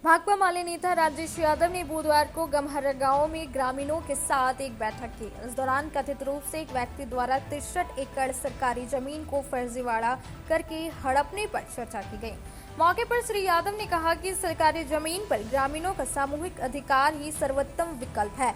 भाकपा माले नेता राजेश यादव ने बुधवार को गमहरा गांव में ग्रामीणों के साथ एक बैठक की। इस दौरान कथित रूप से एक व्यक्ति द्वारा 63 एकड़ सरकारी जमीन को फर्जीवाड़ा करके हड़पने पर चर्चा की गई। मौके पर श्री यादव ने कहा कि सरकारी जमीन पर ग्रामीणों का सामूहिक अधिकार ही सर्वोत्तम विकल्प है।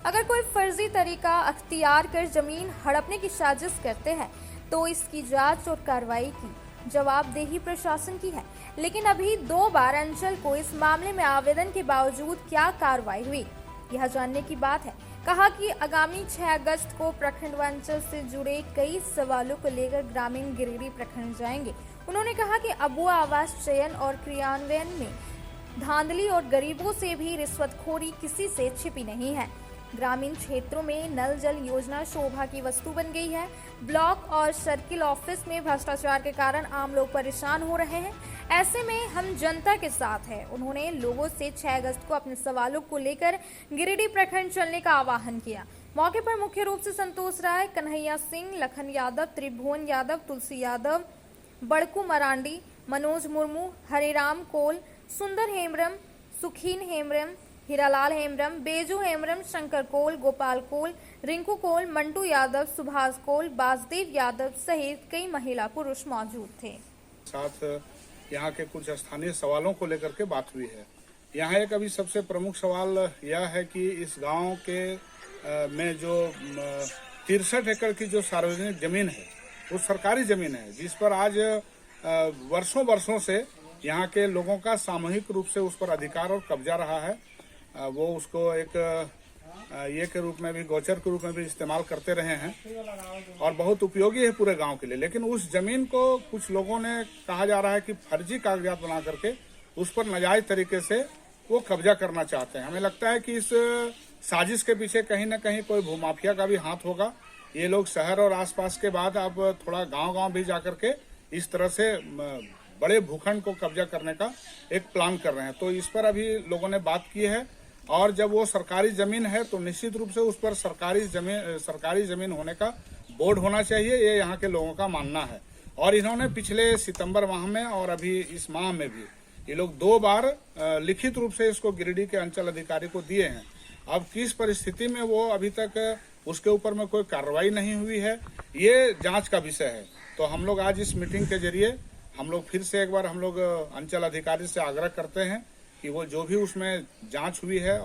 अगर कोई फर्जी तरीका अख्तियार कर जमीन हड़पने की साजिश करते हैं तो इसकी जांच और कार्रवाई की जवाबदेही प्रशासन की है। लेकिन अभी 2 बार अंचल को इस मामले में आवेदन के बावजूद क्या कार्रवाई हुई, यह जानने की बात है। कहा कि आगामी 6 अगस्त को प्रखंड व अंचल से जुड़े कई सवालों को लेकर ग्रामीण गिरिडीह प्रखंड जाएंगे। उन्होंने कहा कि अबुआ आवास चयन और क्रियान्वयन में धांधली और गरीबों से भी रिश्वतखोरी किसी से छिपी नहीं है। ग्रामीण क्षेत्रों में नल जल योजना शोभा की वस्तु बन गई है। ब्लॉक और सर्किल ऑफिस में भ्रष्टाचार के कारण आम लोग परेशान हो रहे हैं। ऐसे में हम जनता के साथ हैं। उन्होंने लोगों से 6 अगस्त को अपने सवालों को लेकर गिरिडीह प्रखंड चलने का आह्वान किया। मौके पर मुख्य रूप से संतोष राय, कन्हैया सिंह, लखन यादव, त्रिभुवन यादव, तुलसी यादव, बड़कू मरांडी, मनोज मुर्मू, हरिराम कोल, सुंदर हेम्ब्रम, सुखीन हेम्ब्रम, हीरालाल हेम्ब्रम, बेजू हेम्ब्रम, शंकर कोल, गोपाल कोल, रिंकू कोल, मंटू यादव, सुभाष कोल, बासदेव यादव सहित कई महिला पुरुष मौजूद थे। साथ यहाँ के कुछ स्थानीय सवालों को लेकर के बात हुई है। यहाँ एक अभी सबसे प्रमुख सवाल यह है कि इस गांव के में जो 63 एकड़ की जो सार्वजनिक जमीन है वो सरकारी जमीन है, जिस पर आज वर्षों वर्षों से यहाँ के लोगों का सामूहिक रूप से उस पर अधिकार और कब्जा रहा है। वो उसको एक ये के रूप में भी, गोचर के रूप में भी इस्तेमाल करते रहे हैं और बहुत उपयोगी है पूरे गांव के लिए। लेकिन उस जमीन को कुछ लोगों ने कहा जा रहा है कि फर्जी कागजात बना करके उस पर नाजायज तरीके से वो कब्जा करना चाहते हैं। हमें लगता है कि इस साजिश के पीछे कहीं न कहीं कोई भूमाफिया का भी हाथ होगा। ये लोग शहर और आसपास के बाद अब थोड़ा गाँव भी जाकर के इस तरह से बड़े भूखंड को कब्जा करने का एक प्लान कर रहे हैं। तो इस पर अभी लोगों ने बात की है और जब वो सरकारी जमीन है तो निश्चित रूप से उस पर सरकारी जमीन होने का बोर्ड होना चाहिए, ये यहाँ के लोगों का मानना है। और इन्होंने पिछले सितंबर माह में और अभी इस माह में भी ये लोग 2 बार लिखित रूप से इसको गिरिडीह के अंचल अधिकारी को दिए हैं। अब किस परिस्थिति में वो अभी तक उसके ऊपर में कोई कार्रवाई नहीं हुई है, ये जांच का विषय है। तो हम लोग आज इस मीटिंग के जरिए हम लोग फिर से एक बार हम लोग अंचल अधिकारी से आग्रह करते हैं कि वो जो भी उसमें जांच हुई है,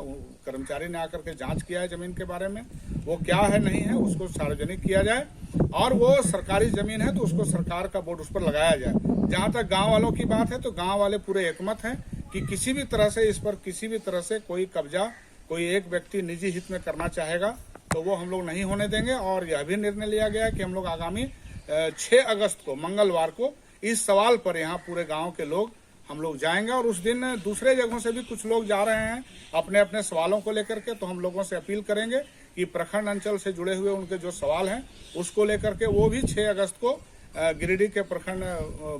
कर्मचारी ने आकर के जांच किया है जमीन के बारे में, वो क्या है नहीं है उसको सार्वजनिक किया जाए और वो सरकारी जमीन है तो उसको सरकार का बोर्ड उस पर लगाया जाए। जहां तक गांव वालों की बात है तो गांव वाले पूरे एकमत हैं कि किसी भी तरह से इस पर किसी भी तरह से कोई कब्जा कोई एक व्यक्ति निजी हित में करना चाहेगा तो वो हम लोग नहीं होने देंगे। और यह भी निर्णय लिया गया है कि हम लोग आगामी 6 अगस्त को मंगलवार को इस सवाल पर यहाँ पूरे गांव के लोग हम लोग जाएंगे और उस दिन दूसरे जगहों से भी कुछ लोग जा रहे हैं अपने अपने सवालों को लेकर के। तो हम लोगों से अपील करेंगे कि प्रखंड अंचल से जुड़े हुए उनके जो सवाल हैं उसको लेकर के वो भी 6 अगस्त को गिरिडीह के प्रखंड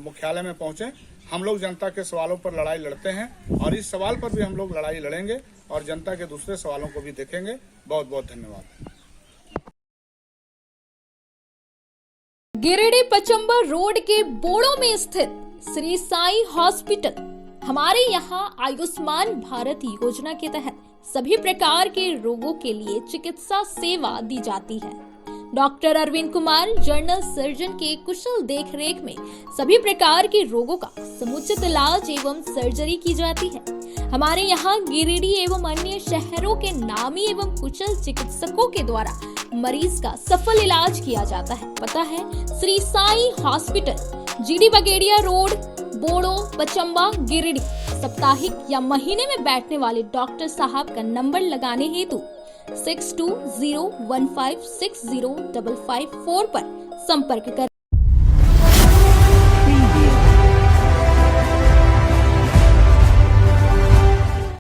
मुख्यालय में पहुंचे। हम लोग जनता के सवालों पर लड़ाई लड़ते हैं और इस सवाल पर भी हम लोग लड़ाई लड़ेंगे और जनता के दूसरे सवालों को भी देखेंगे। बहुत बहुत धन्यवाद। गिरिडीह पचंबा रोड के बोड़ो में स्थित श्री साई हॉस्पिटल। हमारे यहाँ आयुष्मान भारत योजना के तहत सभी प्रकार के रोगों के लिए चिकित्सा सेवा दी जाती है। Doctor Arvind Kumar general surgeon के कुशल देखरेख में सभी प्रकार के रोगों का समुचित इलाज एवं सर्जरी की जाती है। हमारे यहाँ गिरिडीह एवं अन्य शहरों के नामी एवं कुशल चिकित्सकों के द्वारा मरीज का सफल इलाज किया जाता है। पता है Shri Sai hospital, GD Bagediya road, Bodo, Pachamba, Giridih. साप्ताहिक या महीने में बैठने वाले डॉक्टर साहब का नंबर लगाने हेतु 6201560554 पर संपर्क करें।